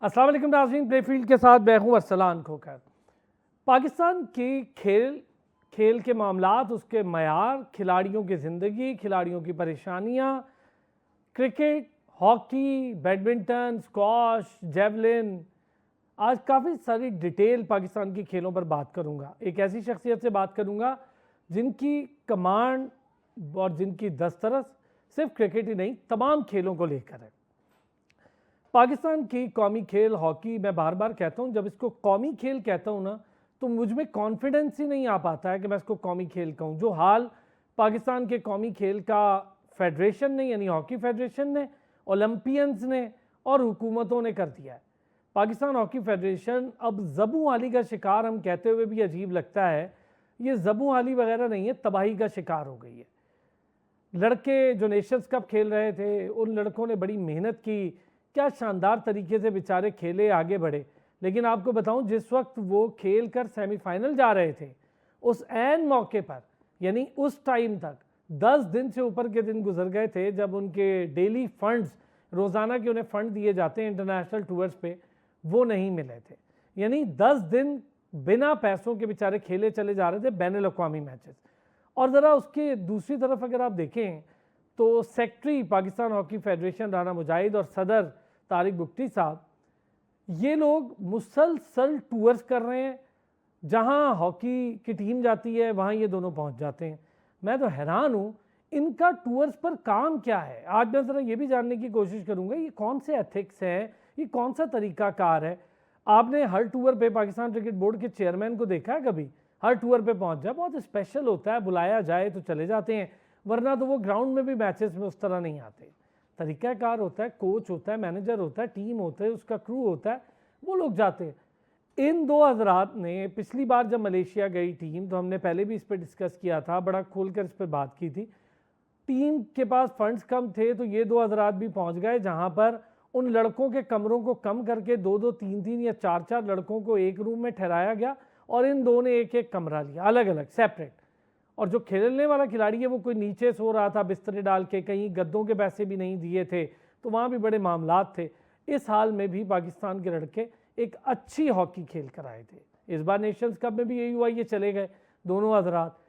अस्सलाम वालेकुम नाज़रीन, प्लेफील्ड के साथ मैं हूँ अरसलान खोकर। पाकिस्तान की खेल के मामलात, उसके मयार, खिलाड़ियों की ज़िंदगी, खिलाड़ियों की परेशानियाँ, cricket, hockey, badminton, squash, javelin, आज काफ़ी सारी डिटेल पाकिस्तान की खेलों पर बात करूँगा। एक ऐसी शख्सियत से बात करूँगा जिनकी कमांड और जिनकी दस्तरस सिर्फ क्रिकेट ही नहीं तमाम खेलों को लेकर है। पाकिस्तान की कौमी खेल हॉकी, मैं बार बार कहता हूँ जब इसको कौमी खेल कहता हूँ ना तो मुझ में कॉन्फिडेंस ही नहीं आ पाता है कि मैं इसको कौमी खेल कहूँ। जो हाल पाकिस्तान के कौमी खेल का फेडरेशन ने यानी हॉकी फेडरेशन ने, ओलंपियंस ने और हुकूमतों ने कर दिया है। पाकिस्तान हॉकी फेडरेशन अब ज़बू आली का शिकार, हम कहते हुए भी अजीब लगता है, ये ज़बू आली वगैरह नहीं है, तबाही का शिकार हो गई है। लड़के जो नेशंस कप खेल रहे थे उन लड़कों ने बड़ी मेहनत की, क्या शानदार तरीके से बेचारे खेले, आगे बढ़े। लेकिन आपको बताऊं जिस वक्त वो खेल कर सेमीफाइनल जा रहे थे उस ऐन मौके पर यानी उस टाइम तक 10 दिन से ऊपर के दिन गुजर गए थे जब उनके डेली फंड्स, रोज़ाना के उन्हें फंड दिए जाते हैं इंटरनेशनल टूर्स पे, वो नहीं मिले थे। यानी 10 दिन बिना पैसों के बेचारे खेले चले जा रहे थे बैनुल अक़वामी मैचेस। और ज़रा उसके दूसरी तरफ अगर आप देखें तो secretary Pakistan hockey federation Rana Mujahid और सदर तारिक बुक्टी साहब, ये लोग मुसलसल टूर्स कर रहे हैं। जहां हॉकी की टीम जाती है वहां ये दोनों पहुंच जाते हैं। मैं तो हैरान हूं इनका टूर्स पर काम क्या है। आज मैं ज़रा ये भी जानने की कोशिश करूंगा ये कौन से एथिक्स हैं, ये कौन सा तरीकाकार है। आपने हर टूर पे पाकिस्तान क्रिकेट बोर्ड के चेयरमैन को देखा है कभी? हर टूर पे पहुंच जाए, बहुत स्पेशल होता है, बुलाया जाए तो चले जाते हैं, वरना तो वो ग्राउंड में भी मैचेस में उस तरह नहीं आते। तरीक़ाकार होता है, कोच होता है, मैनेजर होता है, टीम होता है, उसका क्रू होता है, वो लोग जाते हैं। इन दो हज़रात ने पिछली बार जब मलेशिया गई टीम, तो हमने पहले भी इस पर डिस्कस किया था, बड़ा खोलकर इस पर बात की थी। टीम के पास फंड्स कम थे तो ये दो हज़रात भी पहुंच गए जहां पर उन लड़कों के कमरों को कम करके 2-2, 3-3 या 4-4 लड़कों को एक रूम में ठहराया गया और इन दो ने एक एक कमरा लिया, अलग अलग सेपरेट। और जो खेलने वाला खिलाड़ी है वो कोई नीचे सो रहा था बिस्तरे डाल के, कहीं गद्दों के पैसे भी नहीं दिए थे, तो वहाँ भी बड़े मामलात थे। इस हाल में भी पाकिस्तान के लड़के एक अच्छी हॉकी खेल कर आए थे। इस बार नेशंस कप में भी यही हुआ, ये चले गए दोनों हज़रात।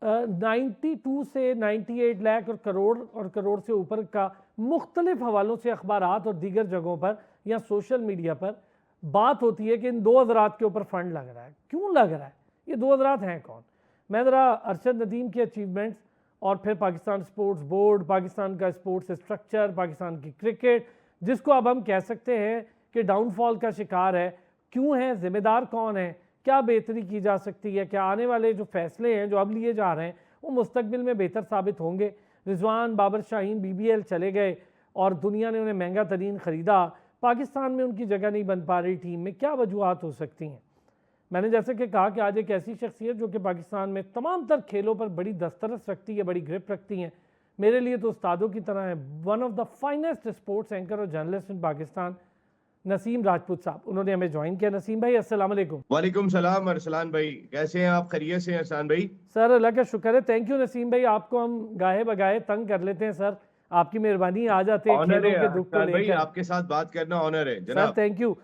92 से 98 लाख और करोड़ से ऊपर का मुख्तलिफ हवालों से अखबारात और दीगर जगहों पर या सोशल मीडिया पर बात होती है कि इन दो हज़रात के ऊपर फंड लग रहा है। क्यों लग रहा है? ये दो हज़रात हैं कौन? मैं ज़रा अरशद नदीम की अचीवमेंट्स और फिर पाकिस्तान स्पोर्ट्स बोर्ड, पाकिस्तान का स्पोर्ट्स स्ट्रक्चर, पाकिस्तान की क्रिकेट, जिसको अब हम कह सकते हैं कि डाउनफॉल का शिकार है, क्यों है, ज़िम्मेदार कौन है, क्या बेहतरी की जा सकती है, क्या आने वाले जो फैसले हैं जो अब लिए जा रहे हैं वो मुस्तकबिल में बेहतर साबित होंगे। रिजवान बाबर शाहीन BBL चले गए और दुनिया ने उन्हें महंगा तरीन ख़रीदा, पाकिस्तान में उनकी जगह नहीं बन पा रही टीम में, क्या वजूहत हो सकती हैं? मैंने जैसे कि कहा कि आज एक ऐसी शख्सियत जो कि पाकिस्तान में तमाम तर खेलों पर बड़ी दस्तरस रखती है, बड़ी ग्रिप रखती हैं, मेरे लिए तो उस्तादों की तरह है, one of the finest sports anchor और जर्नलिस्ट इन पाकिस्तान, नसीम राजपूत साहब। उन्होंने हमें ज्वाइन किया। नसीम भाई अस्सलाम वालेकुम। वालेकुम सलाम अरसलान भाई, कैसे हैं आप? खैरियत से हैं अरसलान भाई? सर अल्लाह का शुक्र है, थैंक यू नसीम भाई। आपको हम गाहे बगाहे तंग कर लेते हैं सर, आपकी मेहरबानी, आ जाते हैं ऑनर खेलों है के दुख को अरसलान भाई, लेकर। आपके साथ बात करना ऑनर है सर जनाब। Thank you.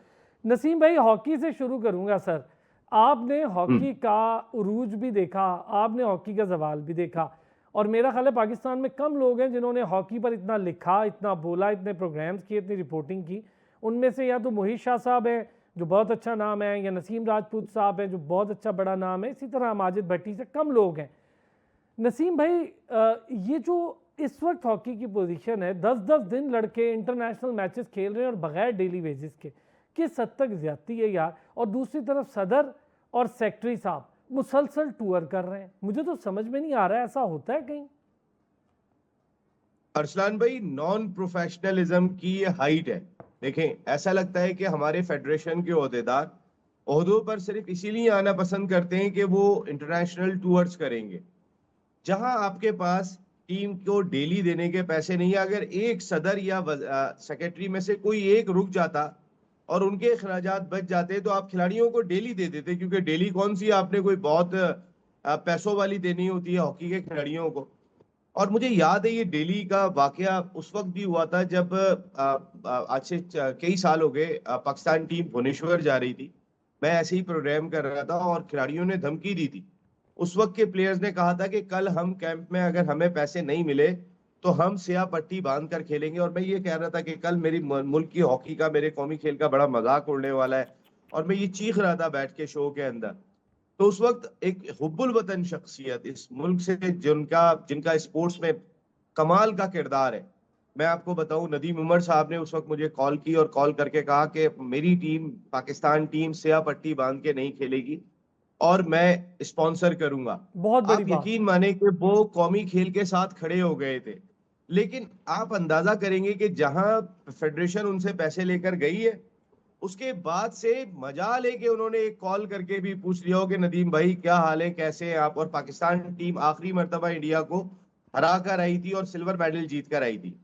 नसीम भाई हॉकी से शुरू करूंगा सर। आपने हॉकी का उरूज भी देखा, आपने हॉकी का जवाल भी देखा, और मेरा ख्याल है पाकिस्तान में कम लोग हैं जिन्होंने हॉकी पर इतना लिखा, इतना बोला, इतने प्रोग्राम्स किए, इतनी रिपोर्टिंग की। उनमें से या तो मोहित शाह साहब हैं जो बहुत अच्छा नाम है, या नसीम राजपूत साहब हैं जो बहुत अच्छा बड़ा नाम है, इसी तरह माजिद भट्टी से कम लोग हैं। नसीम भाई ये जो इस वक्त हॉकी की पोजीशन है, 10-10 दिन लड़के इंटरनेशनल मैचेस खेल रहे हैं और बगैर डेली वेजेस के, किस हद तक ज्यादती है यार। और दूसरी तरफ सदर और सेक्रेटरी साहब मुसलसल टूर कर रहे हैं, मुझे तो समझ में नहीं आ रहा है ऐसा होता है कहीं? अरसलान भाई, नॉन प्रोफेशनलिज्म की ये हाइट है। देखें, ऐसा लगता है कि हमारे फेडरेशन के ओहदेदार ओहदों पर सिर्फ इसीलिए आना पसंद करते हैं कि वो इंटरनेशनल टूर्स करेंगे, जहां आपके पास टीम को डेली देने के पैसे नहीं है। अगर एक सदर या सेक्रेटरी में से कोई एक रुक जाता और उनके अखराजात बच जाते तो आप खिलाड़ियों को डेली दे देते, क्योंकि डेली कौन सी आपने कोई बहुत पैसों वाली देनी होती है हॉकी के खिलाड़ियों को। और मुझे याद है ये दिल्ली का वाकया उस वक्त भी हुआ था जब आज से कई साल हो गए, पाकिस्तान टीम भुवनेश्वर जा रही थी। मैं ऐसे ही प्रोग्राम कर रहा था और खिलाड़ियों ने धमकी दी थी। उस वक्त के प्लेयर्स ने कहा था कि कल हम कैंप में अगर हमें पैसे नहीं मिले तो हम स्याह पट्टी बांध कर खेलेंगे। और मैं ये कह रहा था कि कल मेरी मुल्क की हॉकी का, मेरे कौमी खेल का बड़ा मजाक उड़ने वाला है, और मैं ये चीख रहा था बैठ के शो के अंदर। तो उस वक्त एक हुब्बुल वतन शख्सियत इस मुल्क से, जिनका स्पोर्ट्स में कमाल का किरदार है, मैं आपको बताऊं, नदीम उमर साहब ने उस वक्त मुझे कॉल की और कॉल करके कहा कि मेरी टीम, पाकिस्तान टीम स्याह पट्टी बांध के नहीं खेलेगी और मैं स्पॉन्सर करूंगा। बहुत बड़ी आप बात यकीन है। माने कि वो कौमी खेल के साथ खड़े हो गए थे। लेकिन आप अंदाजा करेंगे कि जहां फेडरेशन उनसे पैसे लेकर गई है, उसके बाद से मजा लेके उन्होंने एक कॉल करके भी पूछ लिया हो कि नदीम भाई क्या हाल है, कैसे हैं आप। और पाकिस्तान टीम आखिरी मर्तबा इंडिया को हरा कर आई थी और सिल्वर मेडल जीत कर आई थी।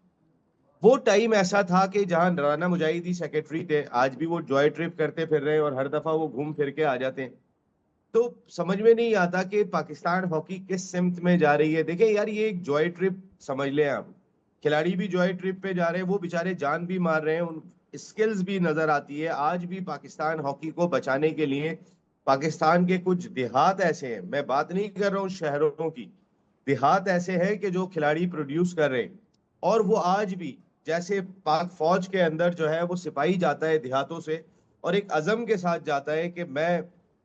वो टाइम ऐसा था कि जहां राना मुजाहिदी सेक्रेटरी थे, आज भी वो जॉय ट्रिप करते फिर रहे हैं और हर दफा वो घूम फिर के आ जाते हैं। तो समझ में नहीं आता कि पाकिस्तान हॉकी किस सिमत में जा रही है। देखिए यार, ये एक जॉय ट्रिप समझ लें आप। खिलाड़ी भी जॉय ट्रिप पे जा रहे हैं, वो बेचारे जान भी मार रहे हैं, उन स्किल्स भी नजर आती है। आज भी पाकिस्तान हॉकी को बचाने के लिए पाकिस्तान के कुछ देहात ऐसे हैं, मैं बात नहीं कर रहा हूँ शहरों की, देहात ऐसे हैं कि जो खिलाड़ी प्रोड्यूस कर रहे हैं। और वो आज भी, जैसे पाक फौज के अंदर जो है वो सिपाही जाता है देहातों से और एक अज़म के साथ जाता है कि मैं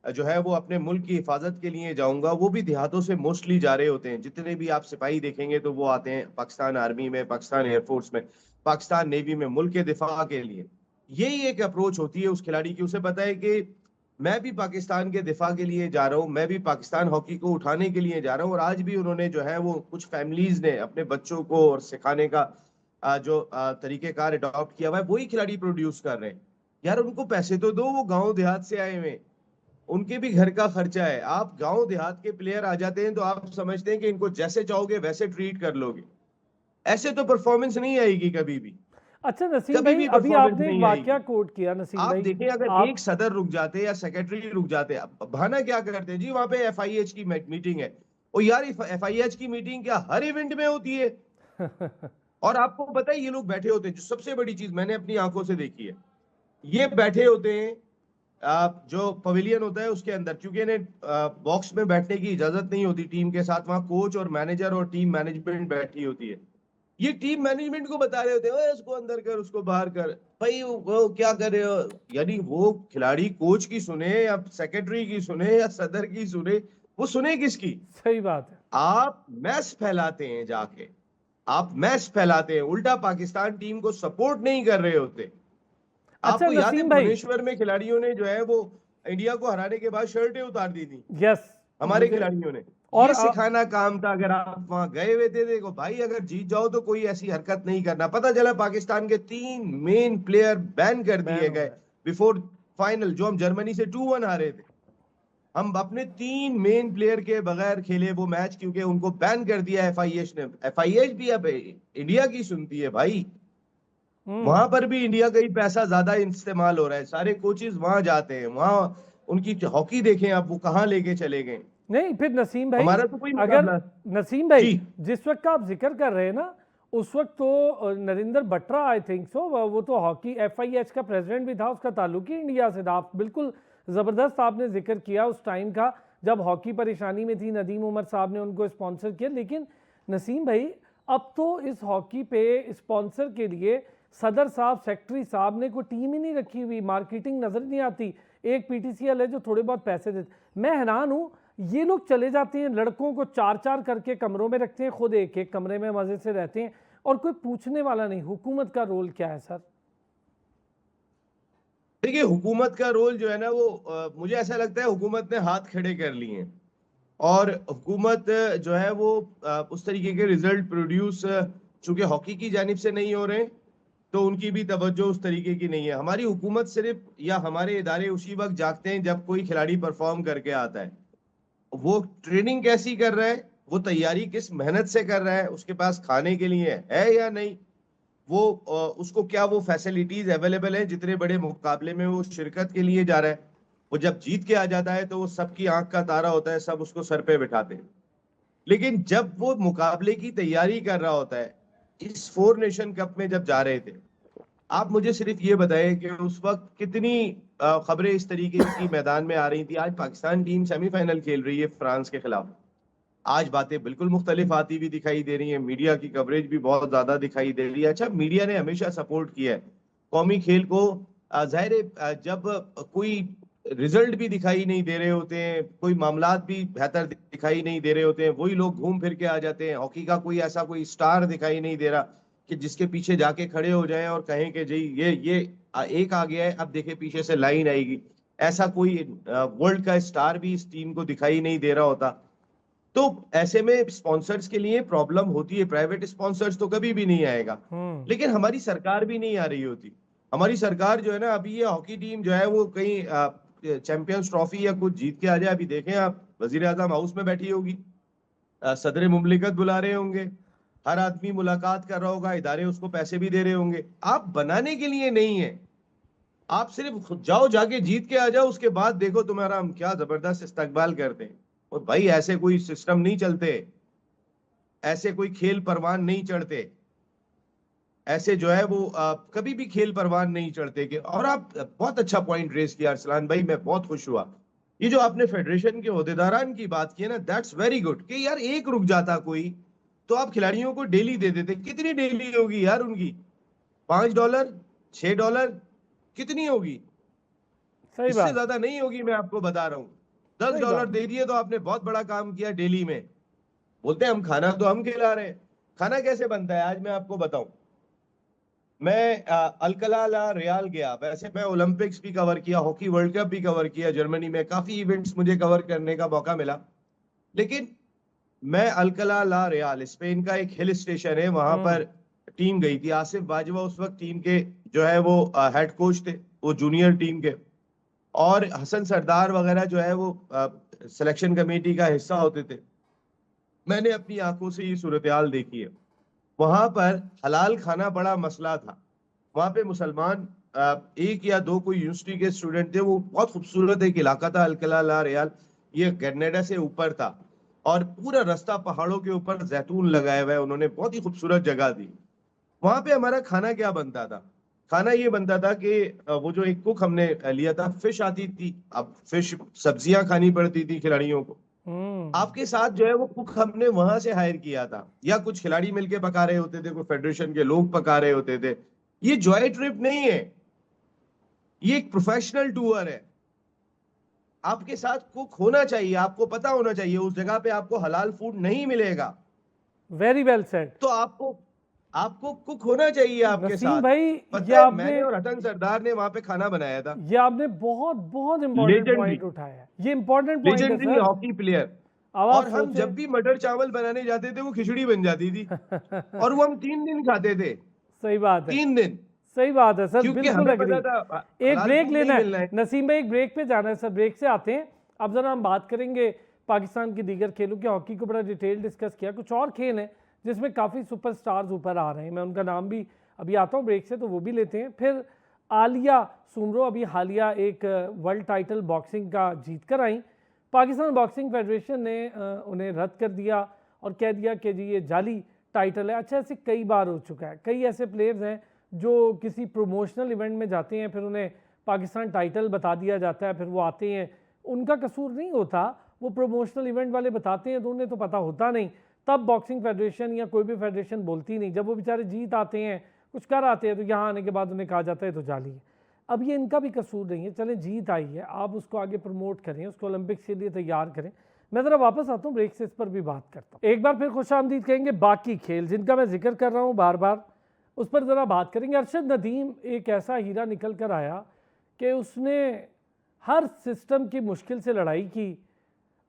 जो है वो अपने मुल्क की हिफाजत के लिए जाऊंगा, वो भी देहातों से मोस्टली जा रहे होते हैं। जितने भी आप सिपाही देखेंगे तो वो आते हैं पाकिस्तान आर्मी में, पाकिस्तान एयरफोर्स में, पाकिस्तान नेवी में, मुल्क के दिफा के लिए। यही एक अप्रोच होती है उस खिलाड़ी की। उसे पता है कि मैं भी पाकिस्तान के दिफा के लिए जा रहा हूँ, मैं भी पाकिस्तान हॉकी को उठाने के लिए जा रहा हूँ। और आज भी उन्होंने जो है वो कुछ फैमिलीज ने अपने बच्चों को और सिखाने का जो तरीकेकार अडॉप्ट किया हुआ है, वही खिलाड़ी प्रोड्यूस कर रहे हैं। यार उनको पैसे तो दो, वो गांव देहात से आए हुए हैं, उनके भी घर का खर्चा है। आप गांव देहात के प्लेयर आ जाते हैं तो आप समझते हैं कि इनको जैसे चाहोगे वैसे ट्रीट कर लोगे। ऐसे तो परफॉर्मेंस नहीं आएगी कभी भी, अच्छा नसीम कभी भाई, भी अभी परफॉर्मेंस आपने एक नहीं वाकया आएगी। कोट किया नसीम आप भाई। देखें, अगर एक आप सदर रुक जाते या सेक्रेटरी रुक जाते, अब बहाना क्या करते हैं जी, वहां पे एफआईएच की मीटिंग है। और यार एफआईएच की मीटिंग क्या हर इवेंट में होती है? और आपको पता है ये लोग बैठे होते हैं, जो सबसे बड़ी चीज मैंने अपनी आंखों से देखी है, ये बैठे होते हैं जो पवेलियन होता है उसके अंदर, क्योंकि इन्हें बॉक्स में बैठने की इजाजत नहीं होती टीम के साथ। वहां कोच और मैनेजर और टीम मैनेजमेंट बैठी होती है। ये टीम मैनेजमेंट को बता रहे होते हैं, "ओए, उसको अंदर कर, उसको बाहर कर"। भाई वो क्या कर रहे हो? यानी वो खिलाड़ी कोच की सुने या सेक्रेटरी की सुने या सदर की सुने, वो सुने किसकी? सही बात है। आप मैस फैलाते हैं जाके, आप मैस फैलाते हैं, उल्टा पाकिस्तान टीम को सपोर्ट नहीं कर रहे होते। अच्छा आपको याद है नसीम भाई। भुवनेश्वर में खिलाड़ियों ने जो है वो इंडिया को हराने के बाद शर्टें उतार दी थी, यस। हमारे मुझे खिलाड़ियों ने। और ये सिखाना काम था। अगर आप वहां गए हुए थे, देखो भाई, अगर जीत जाओ तो कोई ऐसी हरकत नहीं करना। पता चला पाकिस्तान के 3 मेन प्लेयर बैन कर बैन दिए हो गए गए। बिफोर फाइनल, जो हम जर्मनी से 2-1 हारे थे। हम अपने 3 मेन प्लेयर के बगैर खेले वो मैच, क्योंकि उनको बैन कर दिया एफआईएच ने। एफआईएच भी अब इंडिया की सुनती है भाई। हम्म। वहां पर भी इंडिया का ही पैसा ज्यादा इस्तेमाल हो रहा है, सारे कोचेस वहां जाते हैं, वहां उनकी हॉकी देखें आप, वो कहाँ लेके चले गए। नहीं फिर नसीम भाई, हमारा तो कोई अगर मुकाबला। नसीम भाई जी जिस वक्त का आप जिक्र कर रहे हैं ना, उस वक्त तो नरेंद्र बट्रा आई थिंक सो, वो तो हॉकी एफआईएच का प्रेसिडेंट भी था, उसका ताल्लुक ही इंडिया से था। आप बिल्कुल ज़बरदस्त आपने जिक्र किया उस टाइम का, जब हॉकी परेशानी में थी, नदीम उमर साहब ने उनको स्पॉन्सर किया। लेकिन नसीम भाई, अब तो इस हॉकी पे स्पॉन्सर के लिए सदर साहब, सेक्रेटरी साहब ने कोई टीम ही नहीं रखी हुई, मार्केटिंग नज़र नहीं आती। एक पीटीसीएल है जो थोड़े बहुत पैसे देते। मैं हैरान हूँ, ये लोग चले जाते हैं, लड़कों को 4-4 करके कमरों में रखते हैं, खुद एक एक कमरे में मजे से रहते हैं, और कोई पूछने वाला नहीं। हुकूमत का रोल क्या है सर? देखिए, हुकूमत का रोल जो है ना वो मुझे ऐसा लगता है हुकूमत ने हाथ खड़े कर लिए हैं। और हुकूमत जो है वो उस तरीके के रिजल्ट प्रोड्यूस चूंकि हॉकी की जानिब से नहीं हो रहे, तो उनकी भी तवज्जो उस तरीके की नहीं है। हमारी हुकूमत सिर्फ, या हमारे इदारे उसी वक्त जागते हैं जब कोई खिलाड़ी परफॉर्म करके आता है। वो ट्रेनिंग कैसी कर रहा है, वो तैयारी किस मेहनत से कर रहा है, उसके पास खाने के लिए है या नहीं, वो उसको क्या वो फैसिलिटीज अवेलेबल है जितने बड़े मुकाबले में वो शिरकत के लिए जा रहा है। वो जब जीत के आ जाता है तो वो सबकी आंख का तारा होता है, सब उसको सर पे बिठाते हैं। लेकिन जब वो मुकाबले की तैयारी कर रहा होता है, इस 4 नेशन कप में जब जा रहे थे, आप मुझे सिर्फ ये बताएं कि उस वक्त कितनी खबरें इस तरीके की मैदान में आ रही थी। आज पाकिस्तान टीम सेमीफाइनल खेल रही है फ्रांस के खिलाफ, आज बातें बिल्कुल मुख्तलिफ आती हुई दिखाई दे रही है, मीडिया की कवरेज भी बहुत ज्यादा दिखाई दे रही है। अच्छा, मीडिया ने हमेशा सपोर्ट किया है कौमी खेल को। जाहिर है, जब कोई रिजल्ट भी दिखाई नहीं दे रहे होते हैं, कोई मामलात भी बेहतर दिखाई नहीं दे रहे होते हैं, वही लोग घूम फिर के आ जाते हैं। हॉकी का कोई ऐसा कोई स्टार दिखाई नहीं दे रहा कि जिसके पीछे जाके खड़े हो जाएं और कहें कि जी ये एक आ गया है, अब देखे पीछे से लाइन आएगी। ऐसा कोई वर्ल्ड का स्टार भी इस टीम को दिखाई नहीं दे रहा होता। तो ऐसे में स्पॉन्सर्स के लिए प्रॉब्लम होती है। प्राइवेट स्पॉन्सर्स तो कभी भी नहीं आएगा, लेकिन हमारी सरकार भी नहीं आ रही होती। हमारी सरकार जो है ना, अभी ये हॉकी टीम जो है वो कहीं चैंपियंस ट्रॉफी या कुछ जीत के आ जाए। अभी देखें आप, वजीर आजम हाउस में बैठी होगी, सदर मुमलिकत बुला रहे होंगे, हर आदमी मुलाकात कर रहा होगा, इदारे उसको पैसे भी दे रहे होंगे। आप बनाने के लिए नहीं है, आप सिर्फ जाओ, जाके जीत के आ जाओ, उसके बाद देखो तुम्हारा हम क्या जबरदस्त इस्तकबाल करते हैं। और भाई ऐसे कोई सिस्टम नहीं चलते, ऐसे कोई खेल परवान नहीं चढ़ते, ऐसे जो है वो कभी भी खेल परवान नहीं चढ़ते। कि और आप बहुत अच्छा पॉइंट रेज किया अरसलान भाई, मैं बहुत खुश हुआ। ये जो आपने फेडरेशन के ओहदेदारान की बात की है ना, दैट्स वेरी गुड। कि यार एक रुक जाता कोई तो आप खिलाड़ियों को डेली दे देते। कितनी डेली होगी यार उनकी? $5, $6, कितनी होगी? सही इससे बात, ज्यादा नहीं होगी, मैं आपको बता रहा हूँ। दस सही डॉलर बात। दे दिए तो आपने बहुत बड़ा काम किया डेली में। बोलते हैं हम खाना तो हम खिला रहे हैं। खाना कैसे बनता है आज मैं आपको बताऊं। मैं अल्कला ला रियाल गया। वैसे मैं ओलंपिक्स भी कवर किया, हॉकी वर्ल्ड कप भी कवर किया जर्मनी में, काफी इवेंट्स मुझे कवर करने का मौका मिला। लेकिन मैं अल्कला ला रियाल, स्पेन का एक हिल स्टेशन है, वहां पर टीम गई थी। आसिफ बाजवा उस वक्त टीम के जो है वो हेड कोच थे, वो जूनियर टीम के। और हसन सरदार वगैरह जो है वो सिलेक्शन कमेटी का हिस्सा होते थे। मैंने अपनी आंखों से ये सूरत हाल देखी है। वहां पर हलाल खाना बड़ा मसला था। वहां पे मुसलमान एक या दो कोई यूनिवर्सिटी के स्टूडेंट थे। वो बहुत खूबसूरत एक इलाका था अल्कला ला रियाल, ये ग्रेनेडा से ऊपर था, और पूरा रास्ता पहाड़ों के ऊपर जैतून लगाए हुए, उन्होंने बहुत ही खूबसूरत जगह दी। वहां पे हमारा खाना क्या बनता था? खाना ये बनता था कि वो जो एक कुक हमने लिया था, फिश आती थी। अब फिश सब्जियां खानी पड़ती थी खिलाड़ियों को। आपके साथ जो है वो कुक हमने वहां से हायर किया था, या कुछ खिलाड़ी मिलके पका रहे होते थे, कोई फेडरेशन के लोग पका रहे होते थे। ये जॉय ट्रिप नहीं है, ये एक प्रोफेशनल टूर है। आपके साथ कुक होना चाहिए, आपको पता होना चाहिए उस जगह पे आपको हलाल फूड नहीं मिलेगा, वेरी वेल सेड। तो आपको आपको कुक होना चाहिए आपके नसीम साथ। भाई, ये पता है, आपने मैंने और हसन सरदार ने वहां पे खाना बनाया था। ये आपने बहुत बहुत इंपॉर्टेंट लेजेंडरी, पॉइंट उठाया है। ये इंपॉर्टेंट पॉइंट है लेजेंडरी सर। Hockey player. अब आप और हम सोचें। जब भी मटर चावल बनाने जाते थे वो खिचड़ी बन जाती थी, और वो हम 3 दिन खाते थे। सही बात है, 3 दिन, सही बात है सर, क्योंकि बिल्कुल हमें अग्री। पता था एक हलाल ब्रेक फूड नहीं लेना मिलना है है। नसीम भाई, एक ब्रेक पे जाना है सर, ब्रेक से आते हैं। अब जरा हम बात करेंगे पाकिस्तान की दीगर खेलों की। हॉकी को बड़ा डिटेल डिस्कस किया, कुछ और खेल हैं जिसमें काफ़ी सुपरस्टार्स ऊपर आ रहे हैं। मैं उनका नाम भी अभी आता हूँ ब्रेक से, तो वो भी लेते हैं। फिर आलिया सुमरो अभी हालिया एक वर्ल्ड टाइटल बॉक्सिंग का जीत कर आई। पाकिस्तान बॉक्सिंग फेडरेशन ने उन्हें रद्द कर दिया और कह दिया कि जी ये जाली टाइटल है। अच्छा, ऐसे कई बार हो चुका है। कई ऐसे प्लेयर्स हैं जो किसी प्रमोशनल इवेंट में जाते हैं, फिर उन्हें पाकिस्तान टाइटल बता दिया जाता है, फिर वो आते हैं, उनका कसूर नहीं होता, वो प्रमोशनल इवेंट वाले बताते हैं तो उन्हें तो पता होता नहीं। तब बॉक्सिंग फेडरेशन या कोई भी फेडरेशन बोलती नहीं। जब वो बेचारे जीत आते हैं, कुछ कर आते हैं, तो यहाँ आने के बाद उन्हें कहा जाता है तो जाली है। अब ये इनका भी कसूर नहीं है, चले जीत आई है, आप उसको आगे प्रमोट करें, उसको ओलंपिक्स के लिए तैयार करें। मैं ज़रा वापस आता हूँ ब्रेक से, इस पर भी बात करता हूँ। एक बार फिर खुशामदीद कहेंगे। बाकी खेल जिनका मैं जिक्र कर रहा हूँ बार बार, उस पर ज़रा बात करेंगे। अरशद नदीम एक ऐसा हीरा निकल कर आया कि उसने हर सिस्टम की मुश्किल से लड़ाई की।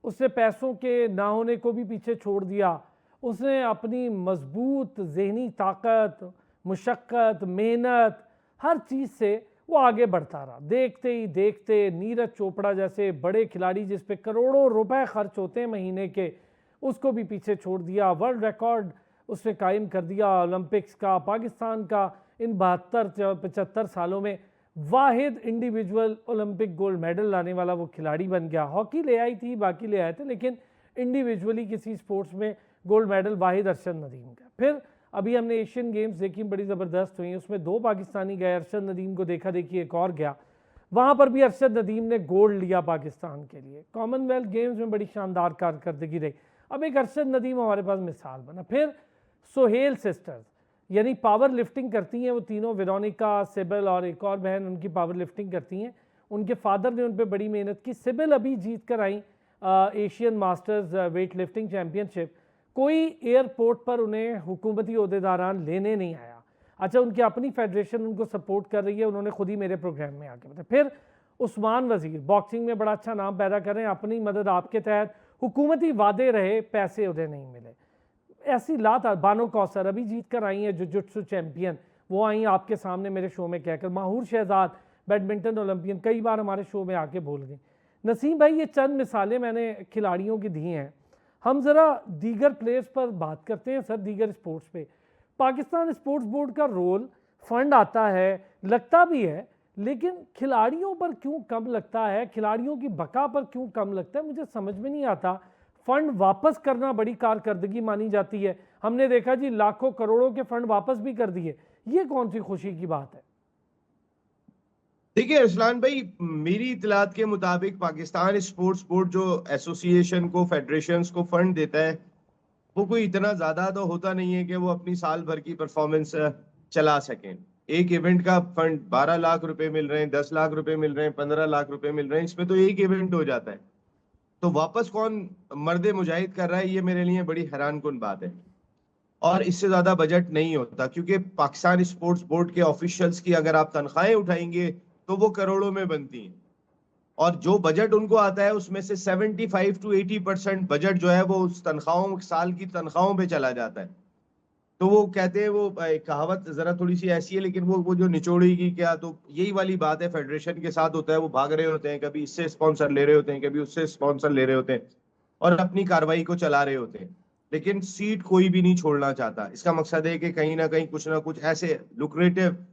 उसने पैसों के ना होने को भी पीछे छोड़ दिया। उसने अपनी मजबूत जहनी ताकत, मुशक्क़त, मेहनत, हर चीज़ से वो आगे बढ़ता रहा। देखते ही देखते नीरज चोपड़ा जैसे बड़े खिलाड़ी जिस पे करोड़ों रुपए खर्च होते हैं महीने के, उसको भी पीछे छोड़ दिया। वर्ल्ड रिकॉर्ड उसने कायम कर दिया ओलंपिक्स का, पाकिस्तान का इन 72-75 सालों में वाहिद इंडिविजुअल ओलंपिक गोल्ड मेडल लाने वाला वो खिलाड़ी बन गया। हॉकी ले आई थी, बाकी ले आए थे, लेकिन इंडिविजुअली किसी स्पोर्ट्स में गोल्ड मेडल वाहिद अरशद नदीम का। फिर अभी हमने एशियन गेम्स देखी, बड़ी ज़बरदस्त हुई, उसमें 2 पाकिस्तानी गए, अरशद नदीम को देखा देखी एक और गया, वहाँ पर भी अरशद नदीम ने गोल्ड लिया पाकिस्तान के लिए। कॉमनवेल्थ गेम्स में बड़ी शानदार कारकर्दगी रही। अब एक अरशद नदीम हमारे पास मिसाल बना। फिर सोहेल सिस्टर्स यानी पावर लिफ्टिंग करती हैं वो तीनों, वेरोनिका, सिबिल और एक और बहन उनकी पावर लिफ्टिंग करती हैं। उनके फादर ने उन पर बड़ी मेहनत की। सिबिल अभी जीत कर आई Asian masters weight lifting championship. कोई एयरपोर्ट पर उन्हें हुकूमती ओहदेदारान लेने नहीं आया। अच्छा, उनकी अपनी फेडरेशन उनको सपोर्ट कर रही है, उन्होंने खुद ही मेरे प्रोग्राम में आके बताया। फिर उस्मान वजीर बॉक्सिंग में बड़ा अच्छा नाम पैदा कर रहे हैं, अपनी मदद आपके तहत, हुकूमती वादे रहे, पैसे उन्हें नहीं मिले। ऐसी लात बानो कौसर अभी जीत कर आई हैं जुजुत्सु चैंपियन, वो आई आपके सामने मेरे शो में कहकर। माहूर शहजाद बैडमिंटन ओलंपियन, कई बार हमारे शो में आके बोल गई। नसीम भाई, ये चंद मिसालें मैंने खिलाड़ियों की दी हैं। हम ज़रा दीगर प्लेयर्स पर बात करते हैं सर, दीगर स्पोर्ट्स पे। पाकिस्तान स्पोर्ट्स बोर्ड का रोल, फंड आता है, लगता भी है, लेकिन खिलाड़ियों पर क्यों कम लगता है, खिलाड़ियों की बका पर क्यों कम लगता है, मुझे समझ में नहीं आता। फंड वापस करना बड़ी कारकर्दगी मानी जाती है, हमने देखा जी लाखों करोड़ों के फंड वापस भी कर दिए, ये कौन सी खुशी की बात है? देखिए अरसलान भाई, मेरी इतलात के मुताबिक पाकिस्तान स्पोर्ट्स बोर्ड जो एसोसिएशन को, फेडरेशंस को फंड देता है, वो कोई इतना ज्यादा तो होता नहीं है कि वो अपनी साल भर की परफॉर्मेंस चला सकें। एक इवेंट का फंड 12 लाख रुपए मिल रहे हैं, 10 लाख रुपए मिल रहे हैं, 15 लाख रुपए मिल रहे हैं, इसमें तो एक इवेंट हो जाता है। तो वापस कौन मर्दे मुजाहिद कर रहा है, ये मेरे लिए बड़ी हैरान कुन बात है। और इससे ज्यादा बजट नहीं होता, क्योंकि पाकिस्तान स्पोर्ट्स बोर्ड के ऑफिशियल्स की अगर आप तनख्वाहें उठाएंगे तो वो करोड़ों में बनती हैं, और जो बजट उनको आता है उसमें से 75 to 80% बजट जो है वो उस तनख्वाहों, साल की तनख्वाहों पे चला जाता है। तो वो कहते हैं, वो एक कहावत जरा थोड़ी सी ऐसी है, लेकिन वो जो निचोड़ेगी क्या, तो यही वाली बात है, फेडरेशन के साथ होता है, वो भाग रहे होते हैं, कभी इससे स्पॉन्सर ले रहे होते हैं, कभी उससे स्पॉन्सर ले रहे होते हैं, और अपनी कार्रवाई को चला रहे होते हैं, लेकिन सीट कोई भी नहीं छोड़ना चाहता। इसका मकसद है कि कहीं ना कुछ ऐसे लुक्रेटिव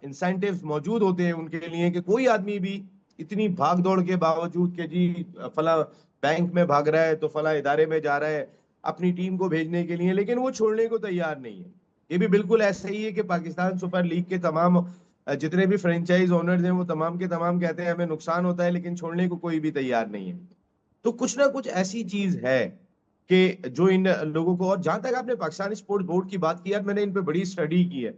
इंसेंटिव्स मौजूद होते हैं उनके लिए कि कोई आदमी भी इतनी भाग दौड़ के बावजूद कि जी फला बैंक में भाग रहा है तो फला इदारे में जा रहा है अपनी टीम को भेजने के लिए, लेकिन वो छोड़ने को तैयार नहीं है। ये भी बिल्कुल ऐसा ही है कि पाकिस्तान सुपर लीग के तमाम जितने भी फ्रेंचाइज ओनर्स हैं वो तमाम के तमाम कहते हैं हमें नुकसान होता है, लेकिन छोड़ने को कोई भी तैयार नहीं है। तो कुछ ना कुछ ऐसी चीज है कि जो इन लोगों को, और जहां तक आपने पाकिस्तान स्पोर्ट्स बोर्ड की बात की, यार मैंने इन पे बड़ी स्टडी की है।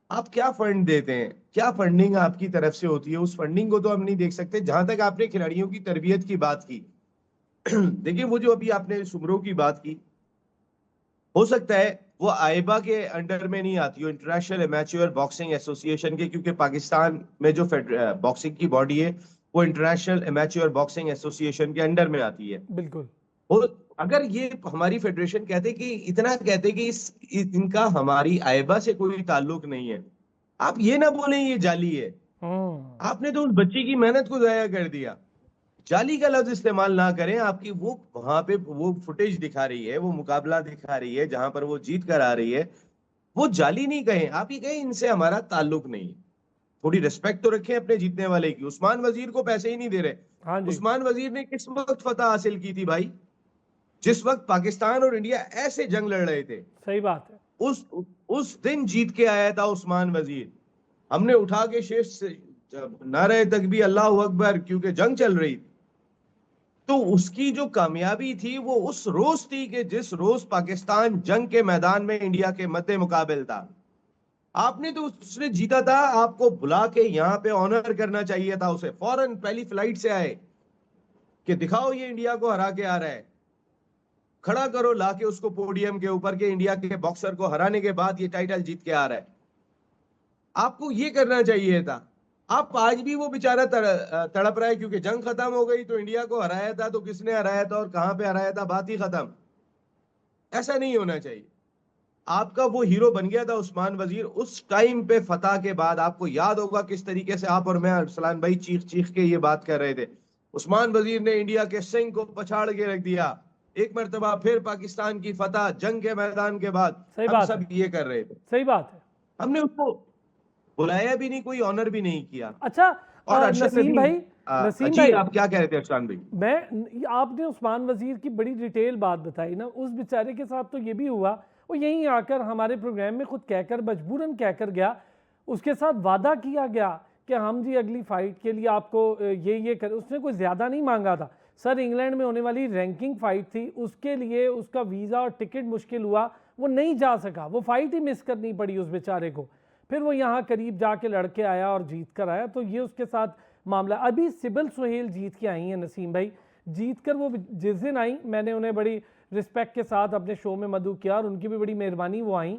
आप क्या फंड देते हैं, क्या फंडिंग आपकी तरफ से होती है, उस फंडिंग को तो हम नहीं देख सकते। जहां तक आपने खिलाड़ियों की तरबियत की बात की देखिए, वो जो अभी आपने सुमरों की बात की, हो सकता है वो आईबा के अंडर में नहीं आती हो, इंटरनेशनल एमेच्योर बॉक्सिंग एसोसिएशन के, क्योंकि पाकिस्तान में जो बॉक्सिंग की बॉडी है वो इंटरनेशनल एमेच्योर बॉक्सिंग एसोसिएशन के अंडर में आती है। बिल्कुल। और अगर ये हमारी फेडरेशन कहते कि इतना कहते कि इनका हमारी आईबा से कोई ताल्लुक नहीं है, आप ये ना बोलें ये जाली है। आपने तो उस बच्ची की मेहनत को जाया कर दिया। जाली का लफ्ज इस्तेमाल ना करें। आपकी वो वहां पे वो फुटेज दिखा रही है, वो मुकाबला दिखा रही है जहां पर वो जीत कर आ रही है, वो जाली नहीं कहें, आप ही कहें इनसे हमारा ताल्लुक नहीं। थोड़ी रिस्पेक्ट तो रखें अपने जीतने वाले की। उस्मान वजीर को पैसे ही नहीं दे रहे। हाँ जी। उस्मान वजीर ने किस वक्त फतह हासिल की थी भाई? जिस वक्त पाकिस्तान और इंडिया ऐसे जंग लड़ रहे थे। सही बात है। उस दिन जीत के आया था उस्मान वजीर। हमने उठा के शेष नारे तकबीर अल्लाह अकबर, क्योंकि जंग चल रही थी। तो उसकी जो कामयाबी थी वो उस रोज थी कि जिस रोज पाकिस्तान जंग के मैदान में इंडिया के मद्दे मुकाबिल था। आपने तो उसने जीता था, आपको बुला के यहाँ पे ऑनर करना चाहिए था उसे। फौरन पहली फ्लाइट से आए कि दिखाओ ये इंडिया को हरा के आ रहा है, खड़ा करो लाके उसको पोडियम के ऊपर के इंडिया के बॉक्सर को हराने के बाद ये टाइटल जीत के आ रहा है। आपको ये करना चाहिए था। आप आज भी वो बेचारा तड़प रहा है क्योंकि जंग खत्म हो गई तो इंडिया को हराया था, तो किसने हराया था और कहां पे हराया था, बात ही खत्म। ऐसा नहीं होना चाहिए। आपका वो हीरो बन गया था उस्मान वजीर। उस टाइम पे फतह के बाद आपको याद होगा किस तरीके से आप और मैं अरसलान भाई चीख चीख के ये बात कर रहे थे। उस्मान वजीर ने इंडिया के सिंह को पछाड़ के रख दिया। एक मरतबा फिर पाकिस्तान की फतह जंग के मैदान के बाद हम सब ये कर रहे थे। सही बात है। हमने उसको बुलाया भी नहीं, कोई ऑनर भी नहीं किया। अच्छा और नसीम भाई, नसीम जी भाई, आप क्या कह रहे थे अरसलान भाई? आपने उस्मान वजीर की बड़ी डिटेल बात बताई ना, उस बेचारे के साथ तो ये भी हुआ, वो यहीं आकर हमारे प्रोग्राम में खुद कहकर मजबूरन कहकर गया, उसके साथ वादा किया गया कि हम जी अगली फाइट के लिए आपको ये कर, उसने कोई ज़्यादा नहीं मांगा था सर। इंग्लैंड में होने वाली रैंकिंग फाइट थी, उसके लिए उसका वीज़ा और टिकट मुश्किल हुआ, वो नहीं जा सका, वो फाइट ही मिस करनी पड़ी उस बेचारे को। फिर वो यहाँ करीब जाके लड़के आया और जीत कर आया। तो ये उसके साथ मामला। अभी सिबिल सुहेल जीत के आई हैं नसीम भाई, जीत कर वो जिस दिन आई, मैंने उन्हें बड़ी रिस्पेक्ट के साथ अपने शो में मदऊ किया और उनकी भी बड़ी मेहरबानी, वो आई।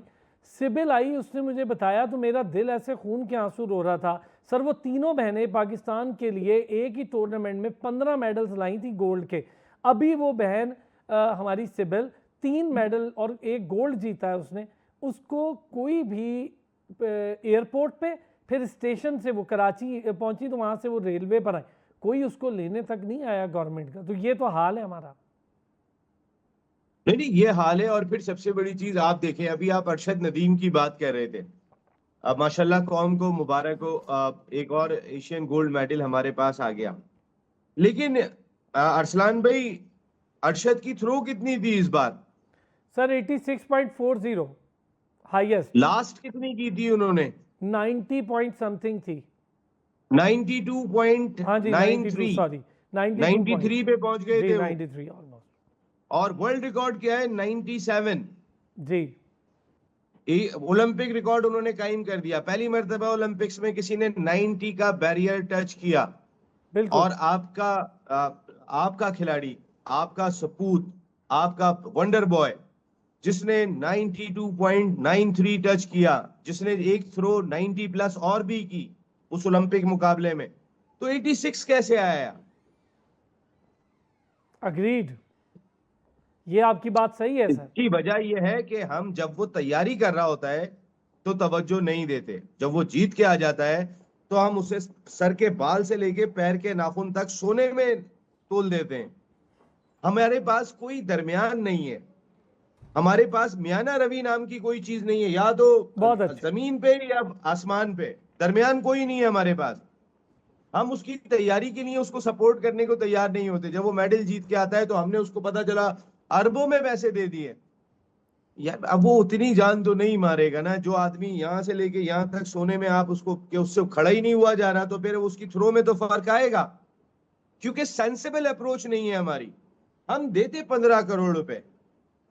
सिबिल आई, उसने मुझे बताया तो मेरा दिल ऐसे खून के आंसू रो रहा था सर। वो तीनों बहनें पाकिस्तान के लिए एक ही टूर्नामेंट में 15 मेडल्स लाई थी गोल्ड के। अभी वो बहन हमारी सिबिल 3 मेडल और 1 गोल्ड जीता है उसने। उसको कोई भी एयरपोर्ट पे, फिर स्टेशन से वो कराची पहुंची तो वहां से वो रेलवे पर आई, कोई उसको लेने तक नहीं आया गवर्नमेंट का। तो ये तो हाल है हमारा। नहीं नहीं, ये हाल है। और फिर सबसे बड़ी चीज आप देखें, अभी आप अरशद नदीम की बात कर रहे थे। अब माशाल्लाह कौम को मुबारक हो, एक और एशियन गोल्ड मेडल हमारे पास आ गया। लेकिन अरसलान भाई, अरशद की थ्रो कितनी थी इस बार? Sir 86.40 highest. लास्ट कितनी की थी उन्होंने? 90 पॉइंट समथिंग थी। 92.93। हाँ जी 92, सॉरी 92 93 पे पहुंच गए जी, थे वो। 93 ऑलमोस्ट। और वर्ल्ड रिकॉर्ड क्या है? 97। जी ओलंपिक रिकॉर्ड उन्होंने कायम कर दिया। पहली मर्तबा ओलंपिक्स में किसी ने 90 का बैरियर टच किया। बिल्कुल। और आपका खिलाड़ी, आपका सपूत, आपका वंडर बॉय, जिसने 92.93 टच किया, जिसने एक थ्रो 90 प्लस और भी की उस ओलंपिक मुकाबले में, तो 86 कैसे आया? अग्रीड, ये आपकी बात सही है सर। इसकी वजह यह है कि हम जब वो तैयारी कर रहा होता है तो तवज्जो नहीं देते, जब वो जीत के आ जाता है तो हम उसे सर के बाल से लेके पैर के नाखून तक सोने में तोल देते हैं। हमारे पास कोई दरमियान नहीं है, हमारे पास मियाना रवि नाम की कोई चीज नहीं है, या तो बहुत अच्छा। जमीन पे या आसमान पे, दरमियान कोई नहीं है हमारे पास। हम उसकी तैयारी के लिए उसको सपोर्ट करने को तैयार नहीं होते। जब वो मेडल जीत के आता है तो हमने उसको पता चला अरबों में पैसे दे दिए। यार अब वो उतनी जान तो नहीं मारेगा ना, जो आदमी यहां से लेके यहां तक सोने में आप उसको कि उससे खड़ा ही नहीं हुआ जा रहा, तो फिर उसकी थ्रो में तो फर्क आएगा। क्योंकि सेंसिबल अप्रोच नहीं है हमारी। हम देते 15 करोड़ रुपए,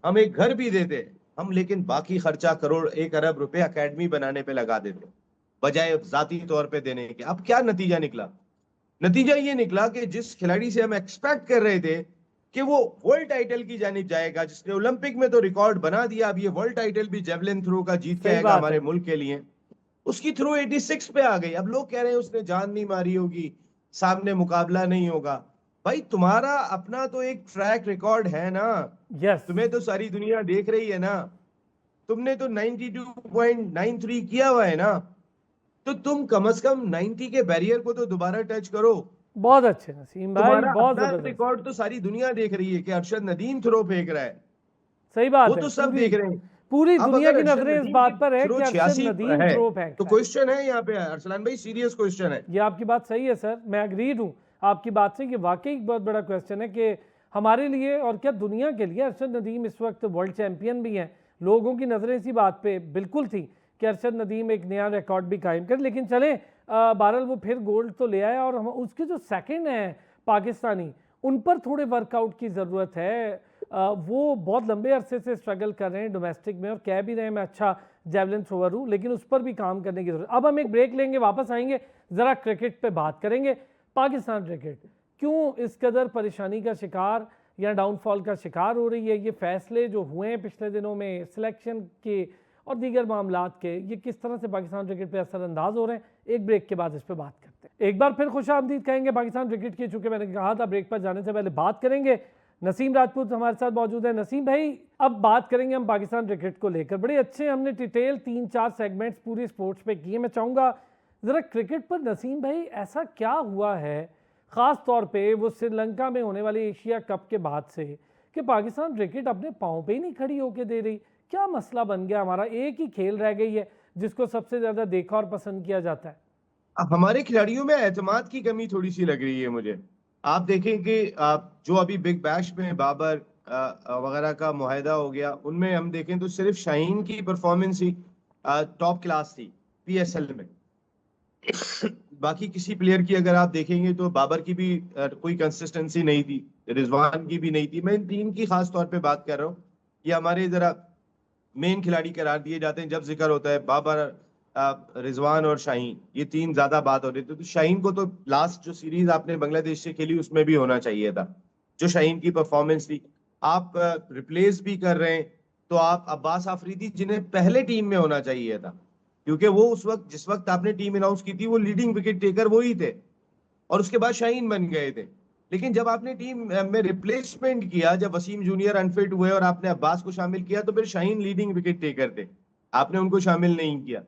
हम एक घर भी देते हम, लेकिन बाकी खर्चा करोड़ 1 अरब रुपए अकेडमी बनाने पे लगा देते बजाय जाती तौर पे देने के। अब क्या नतीजा निकला? नतीजा ये निकला कि जिस खिलाड़ी से हम एक्सपेक्ट कर रहे थे कि वो वर्ल्ड टाइटल की जानिब जाएगा, जिसने ओलंपिक में तो रिकॉर्ड बना दिया, अब ये वर्ल्ड टाइटल भी जेवलिन थ्रो का जीत के सही आएगा बात हमारे है। मुल्क के लिए, उसकी थ्रो 86 पे आ गई। अब लोग कह रहे हैं उसने जान नहीं मारी होगी, सामने मुकाबला नहीं होगा। भाई तुम्हारा अपना तो एक ट्रैक रिकॉर्ड है ना, यस। तुम्हें तो सारी दुनिया देख रही है ना। तुमने तो 92.93 किया हुआ है ना, तो तुम कम से कम 90 के बैरियर को तो दोबारा टच करो। बहुत अच्छे नसीम भाई, तुम्हारा बहुत अपना जबरदस्त। रिकॉर्ड तो सारी दुनिया देख रही है कि अरशद नदीम थ्रो फेंक रहा है, सही वो बात है। तो सब पूरी देख रहे हैं। पूरी अब दुनिया अगर की अरशद नजरें इस नदीम की बात पर है थ्रो कि अरशद 86 नदीम है, थ्रो फेंक तो रहा है। क्वेश्चन है यहाँ पे अरसलान भाई, सीरियस क्वेश्चन है। ये आपकी बात सही है सर, मैं अग्रीड हूँ आपकी बात से कि वाकई एक बहुत बड़ा क्वेश्चन है कि हमारे लिए और क्या दुनिया के लिए। अरशद नदीम इस वक्त वर्ल्ड चैंपियन भी हैं, लोगों की नज़रें इसी बात पे बिल्कुल थी कि अरशद नदीम एक नया रिकॉर्ड भी कायम कर। लेकिन चलें, बहरहाल वो फिर गोल्ड तो ले आया। और हम उसके जो सेकंड हैं पाकिस्तानी, उन पर थोड़े वर्कआउट की ज़रूरत है। वो बहुत लंबे अरसे से स्ट्रगल कर रहे हैं डोमेस्टिक में और कह भी रहे हैं मैं अच्छा जेवलिन थ्रोअर हूँ, लेकिन उस पर भी काम करने की जरूरत। अब हम एक ब्रेक लेंगे, वापस आएंगे, ज़रा क्रिकेट पे बात करेंगे। पाकिस्तान क्रिकेट क्यों इस कदर परेशानी का शिकार या डाउनफॉल का शिकार हो रही है? ये फैसले जो हुए हैं पिछले दिनों में सिलेक्शन के और दीगर मामलात के, ये किस तरह से पाकिस्तान क्रिकेट पे असरअंदाज हो रहे हैं? एक ब्रेक के बाद इस पर बात करते हैं। एक बार फिर खुशामदीद कहेंगे पाकिस्तान क्रिकेट की। चूंकि मैंने कहा था ब्रेक पर जाने से पहले बात करेंगे। नसीम राजपूत हमारे साथ मौजूद है। नसीम भाई, अब बात करेंगे हम पाकिस्तान क्रिकेट को लेकर। बड़े अच्छे हमने डिटेल 3-4 सेगमेंट्स पूरी स्पोर्ट्स पे किए। मैं चाहूँगा ज़रा क्रिकेट पर नसीम भाई, ऐसा क्या हुआ है ख़ास तौर पे वो श्रीलंका में होने वाले एशिया कप के बाद से कि पाकिस्तान क्रिकेट अपने पाँव पे ही नहीं खड़ी होके दे रही? क्या मसला बन गया? हमारा एक ही खेल रह गई है जिसको सबसे ज़्यादा देखा और पसंद किया जाता है। हमारे खिलाड़ियों में एतमाद की कमी थोड़ी सी लग रही है मुझे। आप देखें कि जो अभी बिग बैश में बाबर वगैरह का मुआहदा हो गया, उनमें हम देखें तो सिर्फ शाहीन की परफॉर्मेंस ही टॉप क्लास थी पीएसएल में। बाकी किसी प्लेयर की अगर आप देखेंगे तो बाबर की भी कोई कंसिस्टेंसी नहीं थी, रिजवान की भी नहीं थी। मैं इन तीन की खास तौर पे बात कर रहा हूँ। ये हमारे जरा मेन खिलाड़ी करार दिए जाते हैं जब जिक्र होता है। बाबर, रिजवान और शाहीन, ये तीन ज्यादा बात हो रही थी। तो शाहीन को तो लास्ट जो सीरीज आपने बांग्लादेश से खेली उसमें भी होना चाहिए था, जो शाहीन की परफॉर्मेंस थी। आप रिप्लेस भी कर रहे हैं तो आप अब्बास आफरीदी, जिन्हें पहले टीम में होना चाहिए था, क्योंकि वो उस वक्त जिस वक्त आपने टीम अनाउंस की थी वो लीडिंग विकेट टेकर वो ही थे, और उसके बाद शाहीन बन गए थे। लेकिन जब आपने टीम में रिप्लेसमेंट किया, जब वसीम जूनियर अनफिट हुए और आपने अब्बास को शामिल किया, तो फिर शाहीन लीडिंग विकेट टेकर थे, आपने उनको शामिल नहीं किया।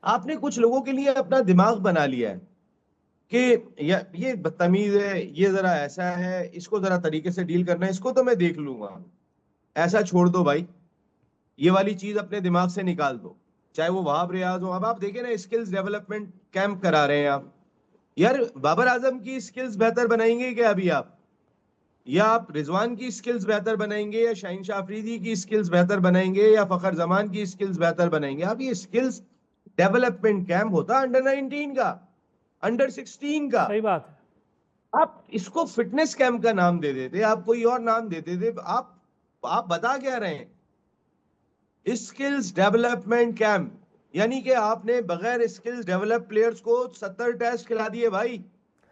आपने कुछ लोगों के लिए अपना दिमाग बना लिया है कि ये बदतमीज है, ये जरा ऐसा है, इसको जरा तरीके से डील करना है, इसको तो मैं देख लूंगा। ऐसा छोड़ दो भाई, ये वाली चीज अपने दिमाग से निकाल दो। चाहे वो वहाब रियाज हो, अब आप देखें ना, स्किल्स डेवलपमेंट कैंप करा रहे हैं आप। यार बाबर आजम की स्किल्स बेहतर बनाएंगे क्या अभी आप? या आप रिजवान की स्किल्स बेहतर बनाएंगे, या शाहीन शाह अफरीदी की स्किल्स बेहतर बनाएंगे, या फखर जमान की स्किल्स बेहतर बनाएंगे? आप ये स्किल्स डेवलपमेंट कैंप होता अंडर 19 का, अंडर 16 का। सही बात है। आप इसको फिटनेस कैंप का नाम दे देते, आप कोई और नाम देते थे। आप बता क्या रहे हैं? स्किल्स डेवलपमेंट कैंप, यानी कि आपने बगैर स्किल्स डेवलप प्लेयर्स को 70 टेस्ट खिला दिए भाई,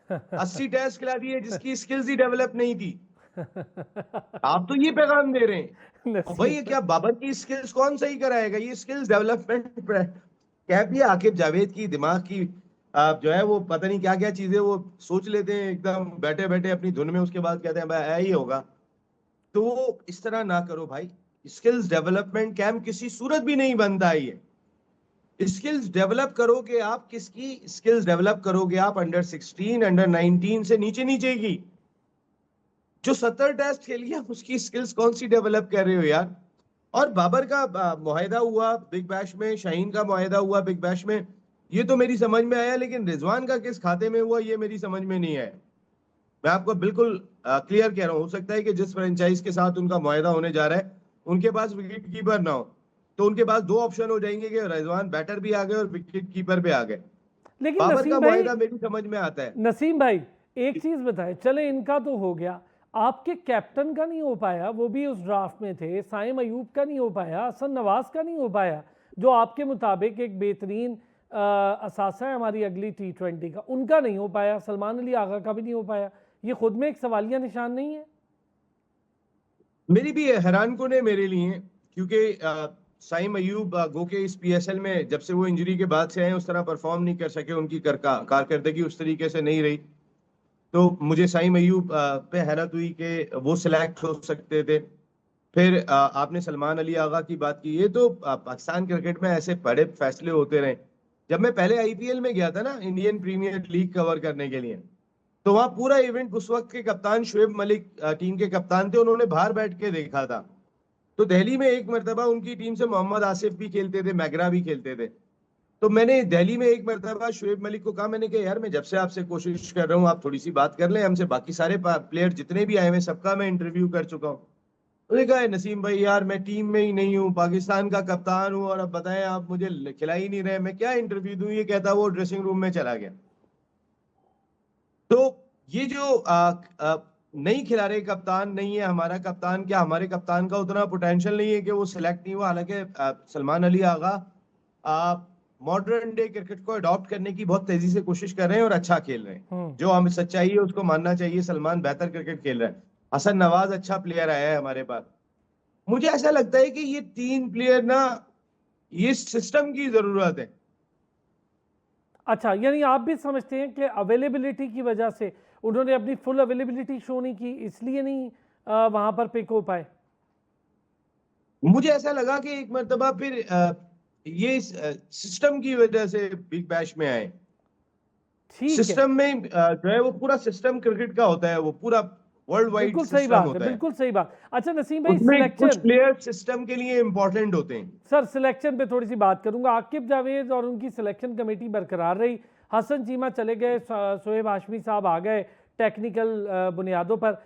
80 टेस्ट खिला दिए, जिसकी स्किल्स ही डेवलप नहीं थी। आप तो ये पैगाम दे रहे हैं। और भाई ये नसीब क्या बाबर की स्किल्स कौन सही कराएगा? ये स्किल्स डेवलपमेंट कैंप ये आकिब जावेद की दिमाग की जो है वो पता नहीं क्या क्या चीजें वो सोच लेते हैं एकदम बैठे बैठे अपनी धुन में, उसके बाद कहते हैं भाई यही होगा। तो इस तरह ना करो भाई। स्किल्स डेवलपमेंट कैंप किसी सूरत भी नहीं बनता है ये। स्किल्स डेवलप करोगे आप, किसकी स्किल्स डेवलप करोगे आप? अंडर 16, अंडर 19 से नीचे नीचे की। जो 70 टेस्ट खेली है उसकी स्किल्स कौन सी डेवलप कर रहे हो यार? और बाबर का मुआहदा हुआ बिग बैश में, शाहीन का मुआहदा हुआ बिग बैश में, ये तो मेरी समझ में आया, लेकिन रिजवान का किस खाते में हुआ ये मेरी समझ में नहीं आया। मैं आपको बिल्कुल क्लियर कह रहा हूँ, हो सकता है कि जिस फ्रेंचाइज के साथ उनका मुआहदा होने जा रहा है उनके पास विकेट कीपर ना हो, तो उनके पास दो ऑप्शन हो जाएंगे कि रिजवान बैटर भी आ गए और विकेट कीपर पे आ गए। लेकिन बाबर का नसीम भाई, मुआहदा मेरी समझ में आता है। नसीम भाई एक चीज बताएं, चले इनका तो हो गया, आपके कैप्टन का नहीं हो पाया, वो भी उस ड्राफ्ट में थे। साइम अयूब का नहीं हो पाया, हसन नवाज का नहीं हो पाया, जो आपके मुताबिक एक बेहतरीन असासा है हमारी अगली T20 का, उनका नहीं हो पाया। सलमान अली आगा का भी नहीं हो पाया। ये खुद में एक सवालिया निशान नहीं है? मेरी भी हैरान कुन है मेरे लिए, क्योंकि साइम अयूब गो के इस पीएसएल में जब से वो इंजरी के बाद से आए उस तरह परफॉर्म नहीं कर सके, उनकी कारकर्दगी उस तरीके से नहीं रही। तो मुझे साइम अयूब पे हैरत हुई कि वो सिलेक्ट हो सकते थे। फिर आपने सलमान अली आगा की बात की। ये तो पाकिस्तान क्रिकेट में ऐसे बड़े फैसले होते रहे। जब मैं पहले आईपीएल में गया था ना, इंडियन प्रीमियर लीग कवर करने के लिए, तो वहां पूरा इवेंट उस वक्त के कप्तान शुएब मलिक टीम के कप्तान थे, उन्होंने बाहर बैठ के देखा था। तो दिल्ली में एक मरतबा उनकी टीम से मोहम्मद आसिफ भी खेलते थे, मैगरा भी खेलते थे। तो मैंने दिल्ली में एक मरतबा शुएब मलिक को कहा, मैंने कहा यार मैं जब से आपसे कोशिश कर रहा हूँ आप थोड़ी सी बात कर लें हमसे, बाकी सारे प्लेयर जितने भी आए हुए सबका मैं इंटरव्यू कर चुका हूँ। उसने कहा नसीम भाई यार मैं टीम में ही नहीं हूँ, पाकिस्तान का कप्तान हूँ, और अब बताएं आप मुझे खिला ही नहीं रहे, मैं क्या इंटरव्यू दूं? ये कहता वो ड्रेसिंग रूम में चला गया। तो ये जो नहीं खिला रहे कप्तान नहीं है हमारा कप्तान, क्या हमारे कप्तान का उतना पोटेंशियल नहीं है कि वो सिलेक्ट नहीं हुआ? हालांकि Salman Ali Agha modern day cricket को अडॉप्ट करने की बहुत तेजी से कोशिश कर रहे हैं और अच्छा खेल रहे हैं। जो हमें सच्चाई है उसको मानना चाहिए, सलमान बेहतर क्रिकेट खेल रहा है। हसन नवाज अच्छा प्लेयर आया है हमारे पास। मुझे ऐसा लगता है कि ये तीन प्लेयर ना, ये सिस्टम की जरूरत है। अच्छा, यानी आप भी समझते हैं कि अवेलेबिलिटी की वजह से उन्होंने अपनी फुल अवेलेबिलिटी शो नहीं की, इसलिए नहीं वहां पर पिक हो पाए? मुझे ऐसा लगा कि एक मरतबा फिर ये सिस्टम की वजह से बिग बैश में आए। ठीक है, सिस्टम में जो है वो पूरा सिस्टम क्रिकेट का होता है, वो पूरा वर्ल्ड वाइड बिल्कुल सही सिस्टम बात है, होता है। बिल्कुल सही बात। अच्छा नसीम भाई, उसमें कुछ सिलेक्शन, प्लेयर सिस्टम के लिए इंपॉर्टेंट होते हैं। सर सिलेक्शन पे थोड़ी सी बात करूंगा। आकिब जावेद और उनकी सिलेक्शन कमेटी बरकरार रही, हसन चीमा चले गए, शोएब हाशमी साहब आ गए टेक्निकल बुनियादों पर।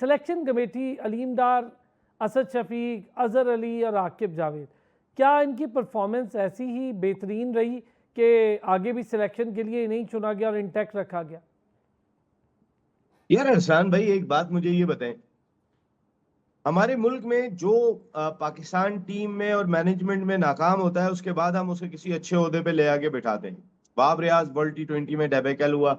सिलेक्शन कमेटी अलीम डार, असद शफीक, अजहर अली और आकिब जावेद, क्या इनकी परफॉर्मेंस ऐसी ही बेहतरीन रही कि आगे भी सिलेक्शन के लिए नहीं चुना गया और इंटैक्ट रखा गया? यार अरसान भाई, एक बात मुझे ये बताएं, हमारे मुल्क में जो पाकिस्तान टीम में और मैनेजमेंट में नाकाम होता है, उसके बाद हम उसे किसी अच्छे ओहदे पे ले आके बिठाते हैं। बाबर रियाज वर्ल्ड T20 में डेबिकल हुआ,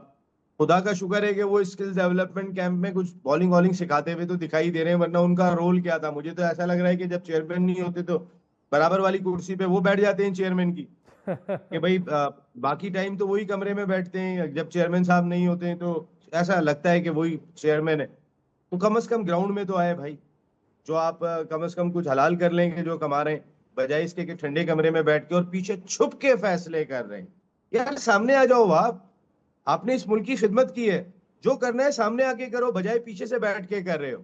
खुदा का शुक्र है कि वो स्किल्स डेवलपमेंट कैंप में कुछ बॉलिंग वॉलिंग सिखाते हुए तो दिखाई दे रहे हैं, वरना उनका रोल क्या था? मुझे तो ऐसा लग रहा है कि जब चेयरमैन नहीं होते तो बराबर वाली कुर्सी पे वो बैठ जाते हैं चेयरमैन की, कि भाई बाकी टाइम तो वही कमरे में बैठते हैं, जब चेयरमैन साहब नहीं होते हैं तो ऐसा लगता है कि वही चेयरमैन है। तो कम से कम ग्राउंड में तो आए भाई, जो आप कम से कम कुछ हलाल कर लेंगे जो कमा रहे हैं, बजाय इसके कि ठंडे कमरे में बैठ के और पीछे छुप के फैसले कर रहे हैं। यार सामने आ जाओ, आपने इस मुल्क की खिदमत की है, जो करना है सामने आके करो, बजाय पीछे से बैठ के कर रहे हो।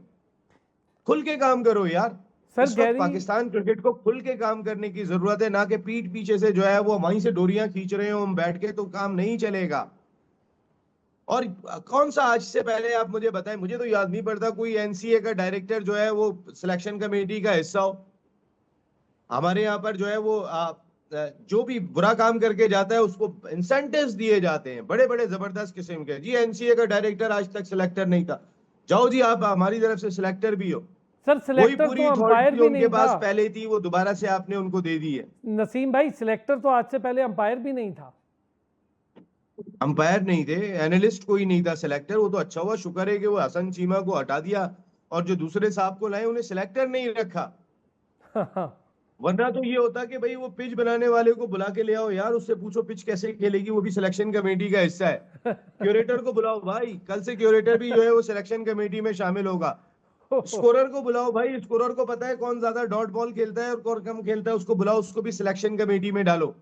खुल के काम करो यार। सर इस वक्त गहरी, पाकिस्तान क्रिकेट को खुल के काम करने की जरूरत है, ना कि पीठ पीछे से जो है वो वहीं से डोरियां खींच रहे हो हम बैठ के, तो काम नहीं चलेगा। और कौन सा आज से पहले आप मुझे बताएं, मुझे तो याद नहीं पड़ता कोई एनसीए का डायरेक्टर जो है वो सिलेक्शन कमेटी का हिस्सा हो। हमारे यहाँ पर जो है वो जो भी बुरा काम करके जाता है उसको इंसेंटिव्स दिए जाते हैं बड़े बड़े जबरदस्त किस्म के। जी एनसीए का डायरेक्टर आज तक सिलेक्टर नहीं था, जाओ जी आप हमारी तरफ से सिलेक्टर भी हो। सर वही सिलेक्टर पूरी तो अंपायर अथॉरिटी भी उनके नहीं था। पास पहले थी, वो दोबारा से आपने उनको दे दी है। नसीम भाई, सिलेक्टर तो आज से पहले अंपायर भी नहीं था। अंपायर नहीं थे, एनालिस्ट कोई नहीं था, सिलेक्टर। वो तो अच्छा हुआ, शुक्र है कि वो हसन चीमा को हटा दिया और जो दूसरे साहब को लाए उन्हें सिलेक्टर नहीं रखा। वरना तो ये होता कि भाई वो पिच बनाने वाले को बुला के ले आओ यार, उससे पूछो पिच कैसे खेलेगी, वो भी सिलेक्शन कमेटी का हिस्सा है। क्यूरेटर को बुलाओ भाई, कल से क्यूरेटर भी जो है वो सिलेक्शन कमेटी में शामिल होगा। स्कोरर को बुलाओ भाई, स्कोरर को पता है कौन ज्यादा डॉट बॉल खेलता है और कौन कम खेलता है, उसको बुलाओ, उसको भी सिलेक्शन कमेटी में डालो।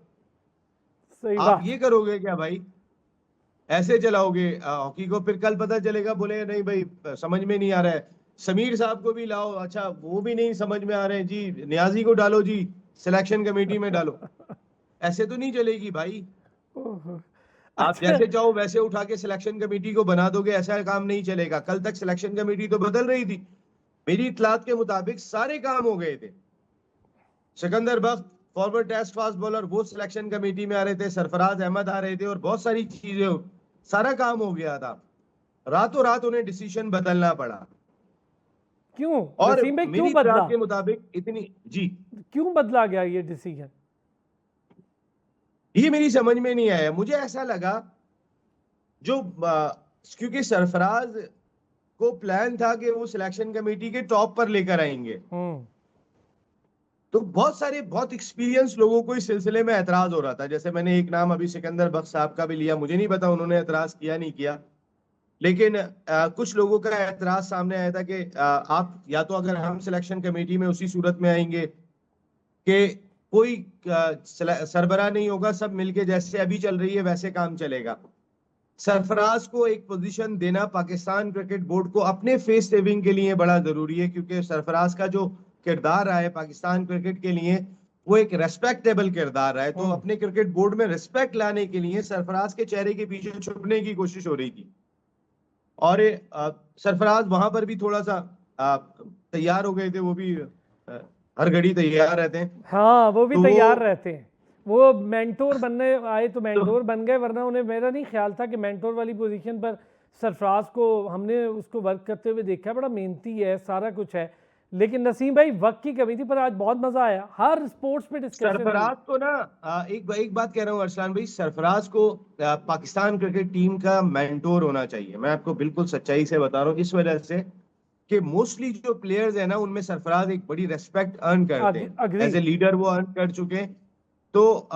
सही आप बात। ये करोगे क्या भाई? ऐसे चलाओगे हॉकी को? फिर कल पता चलेगा बोले नहीं भाई समझ में नहीं आ रहा है, समीर साहब को भी लाओ, अच्छा वो भी नहीं समझ में आ रहे हैं जी, नियाजी को डालो जी सिलेक्शन कमेटी में डालो। ऐसे तो नहीं चलेगी भाई। ओहो। आप अच्छा। जैसे चाहो वैसे उठा के सिलेक्शन कमेटी को बना दोगे, ऐसा काम नहीं चलेगा। कल तक सिलेक्शन कमेटी तो बदल रही थी, मेरी इतलात के मुताबिक सारे काम हो गए थे। सिकंदर बख्त फॉरवर्ड टेस्ट फास्ट बॉलर वो सिलेक्शन कमेटी में आ रहे थे, सरफराज अहमद आ रहे थे और बहुत सारी चीजें, सारा काम हो गया था। रातों रात उन्हें डिसीजन बदलना पड़ा। क्यों और नसीम भाई, क्यों मेरी बदला? इत्तलात के मुताबिक इतनी जी, क्यों बदला गया ये डिसीजन? ये मेरी समझ में नहीं आया। मुझे ऐसा लगा जो क्योंकि सरफराज को प्लान था कि वो सिलेक्शन कमेटी के टॉप पर लेकर आएंगे, तो बहुत सारे बहुत एक्सपीरियंस लोगों को इस सिलसिले में एतराज हो रहा था। जैसे मैंने एक नाम अभी सिकंदर बख्श साहब का भी लिया, मुझे नहीं पता उन्होंने एतराज किया नहीं किया, लेकिन कुछ लोगों का एतराज सामने आया था कि आप या तो अगर हम सिलेक्शन कमेटी में उसी सूरत में आएंगे कि कोई सरबराह नहीं होगा, सब मिलके जैसे अभी चल रही है वैसे काम चलेगा। सरफराज को एक पोजीशन देना पाकिस्तान क्रिकेट बोर्ड को अपने फेस सेविंग के लिए बड़ा जरूरी है, क्योंकि सरफराज का जो किरदार रहा है पाकिस्तान क्रिकेट के लिए वो एक रेस्पेक्टेबल किरदार रहा है। तो अपने क्रिकेट बोर्ड में रिस्पेक्ट लाने के लिए सरफराज के चेहरे के पीछे छुपने की कोशिश हो रही थी। और सरफराज वहां पर भी थोड़ा सा तैयार हो गए थे, वो भी हर घड़ी तैयार रहते हैं। हाँ, वो भी तो तैयार रहते हैं। वो मेंटोर बनने आए तो तो मेंटोर बन गए, वरना उन्हें, मेरा नहीं ख्याल था कि मेंटोर वाली पोजीशन पर सरफराज को, हमने उसको वर्क करते हुए देखा, बड़ा मेहनती है, सारा कुछ है। लेकिन नसीम भाई, वक्त की कमी थी, पर आज बहुत मजा आया, हर स्पोर्ट्स पे डिस्कशन। सरफराज को ना एक बात कह रहा हूँ अरसलान भाई, सरफराज को पाकिस्तान क्रिकेट टीम का मेंटोर होना चाहिए। मैं आपको बिल्कुल सच्चाई से बता रहा हूँ, इस वजह से कि मोस्टली जो प्लेयर्स है ना उनमें सरफराज एक बड़ी रेस्पेक्ट अर्न करते हैं, अग्री। एज ए लीडर वो अर्न कर चुके हैं। तो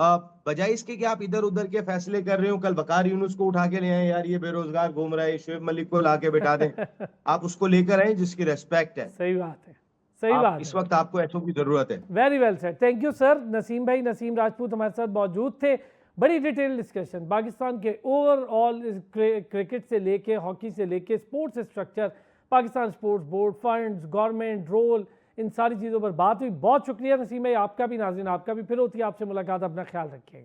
बजाय इसके कि आप इधर उधर के फैसले कर रहे हो, कल वकार यूनुस को उठा के ले आए, यार ये बेरोजगार घूम रहा है, शोएब मलिक को ला के बिठा दें, आप उसको लेकर आए जिसकी रेस्पेक्ट है। सही बात है, सही आप बात इस है। वक्त आपको ऐसों की जरूरत है। Very well said, thank you sir. Naseem भाई, नसीम राजपूत हमारे साथ मौजूद थे। बड़ी डिटेल डिस्कशन पाकिस्तान के ओवरऑल क्रिकेट से लेके, हॉकी से लेके, sports structure, Pakistan sports board, funds, government role, इन सारी चीज़ों पर बात हुई। बहुत शुक्रिया नसीम भाई, आपका भी, नाज़रीन आपका भी। फिर होती है आपसे मुलाकात, अपना ख्याल रखिएगा।